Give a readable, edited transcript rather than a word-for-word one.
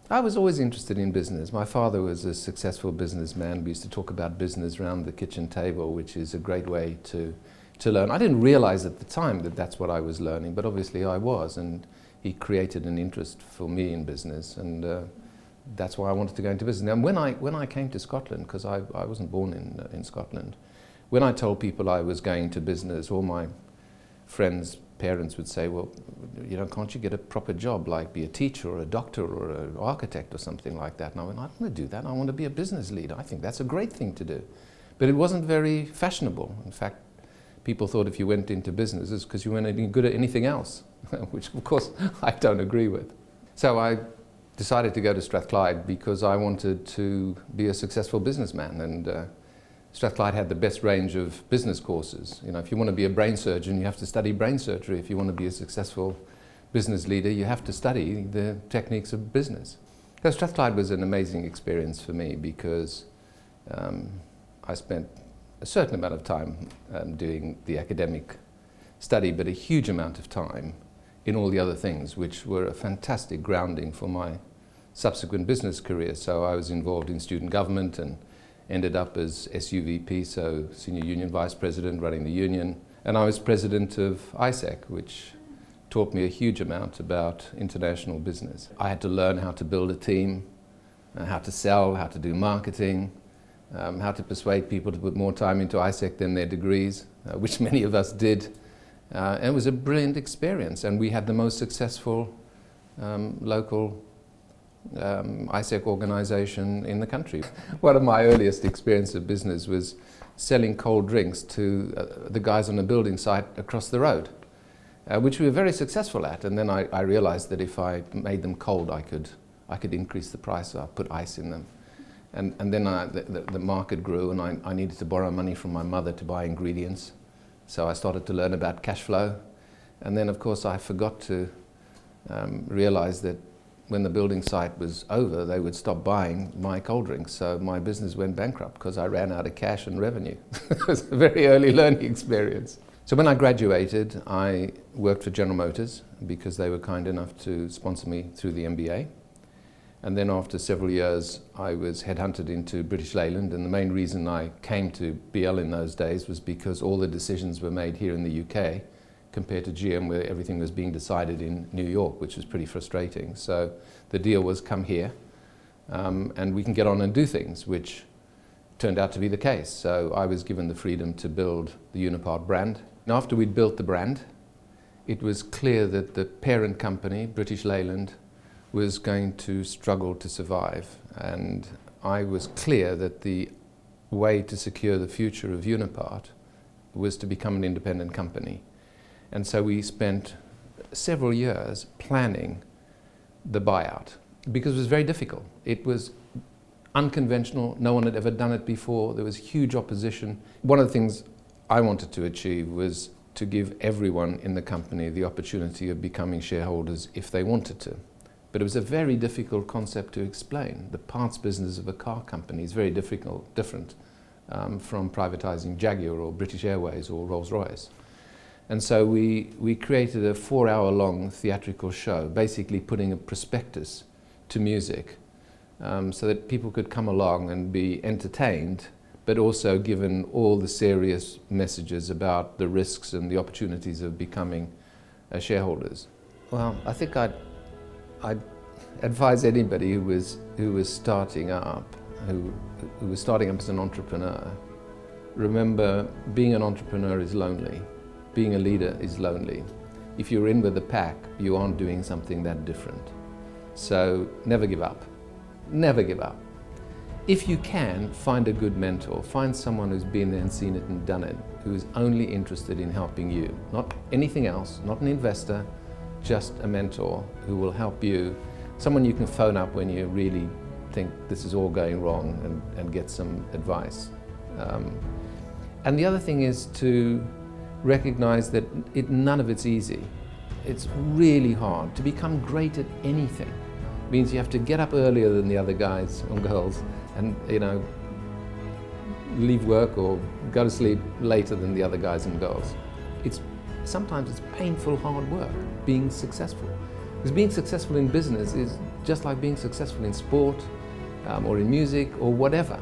I was always interested in business. My father was a successful businessman. We used to talk about business around the kitchen table, which is a great way to learn. I didn't realize at the time that that's what I was learning, but obviously I was, and he created an interest for me in business, and that's why I wanted to go into business. Now, when I came to Scotland, because I wasn't born in Scotland, when I told people I was going to business, all my friends' parents would say, well, you know, can't you get a proper job, like be a teacher or a doctor or an architect or something like that? And I went, I don't want to do that. I want to be a business leader. I think that's a great thing to do. But it wasn't very fashionable. In fact, people thought if you went into business, it's because you weren't any good at anything else, which of course I don't agree with. So I decided to go to Strathclyde because I wanted to be a successful businessman, and Strathclyde had the best range of business courses. You know, if you want to be a brain surgeon, you have to study brain surgery. If you want to be a successful business leader, you have to study the techniques of business. So Strathclyde was an amazing experience for me because I spent a certain amount of time doing the academic study, but a huge amount of time in all the other things, which were a fantastic grounding for my subsequent business career. So I was involved in student government and ended up as SUVP, so Senior Union Vice President, running the union. And I was president of ISEC, which taught me a huge amount about international business. I had to learn how to build a team, how to sell, how to do marketing, how to persuade people to put more time into ISEC than their degrees, which many of us did. And it was a brilliant experience, and we had the most successful local ISEC organization in the country. One of my earliest experience of business was selling cold drinks to the guys on a building site across the road, which we were very successful at. And then I realized that if I made them cold, I could increase the price, so I put ice in them. And then the market grew, and I needed to borrow money from my mother to buy ingredients. So I started to learn about cash flow. And then, of course, I forgot to realize that when the building site was over, they would stop buying my cold drinks. So my business went bankrupt because I ran out of cash and revenue. It was a very early learning experience. So when I graduated, I worked for General Motors because they were kind enough to sponsor me through the MBA. And then after several years, I was headhunted into British Leyland. And the main reason I came to BL in those days was because all the decisions were made here in the UK, compared to GM, where everything was being decided in New York, which was pretty frustrating. So the deal was come here, and we can get on and do things, which turned out to be the case. So I was given the freedom to build the Unipart brand. And after we'd built the brand, it was clear that the parent company, British Leyland, was going to struggle to survive. And I was clear that the way to secure the future of Unipart was to become an independent company. And so we spent several years planning the buyout because it was very difficult. It was unconventional. No one had ever done it before. There was huge opposition. One of the things I wanted to achieve was to give everyone in the company the opportunity of becoming shareholders if they wanted to. But it was a very difficult concept to explain. The parts business of a car company is very different from privatizing Jaguar or British Airways or Rolls-Royce. And so we created a 4-hour-long theatrical show, basically putting a prospectus to music so that people could come along and be entertained, but also given all the serious messages about the risks and the opportunities of becoming shareholders. Well, I think I'd advise anybody who was starting up, who was starting up as an entrepreneur, remember, being an entrepreneur is lonely. Being a leader is lonely. If you're in with the pack, you aren't doing something that different. So never give up. Never give up. If you can, find a good mentor. Find someone who's been there and seen it and done it, who is only interested in helping you. Not anything else, not an investor, just a mentor who will help you. Someone you can phone up when you really think this is all going wrong and get some advice. And the other thing is to recognize that none of it's easy. It's really hard. To become great at anything means you have to get up earlier than the other guys and girls and, you know, leave work or go to sleep later than the other guys and girls. Sometimes it's painful, hard work being successful. Because being successful in business is just like being successful in sport or in music or whatever.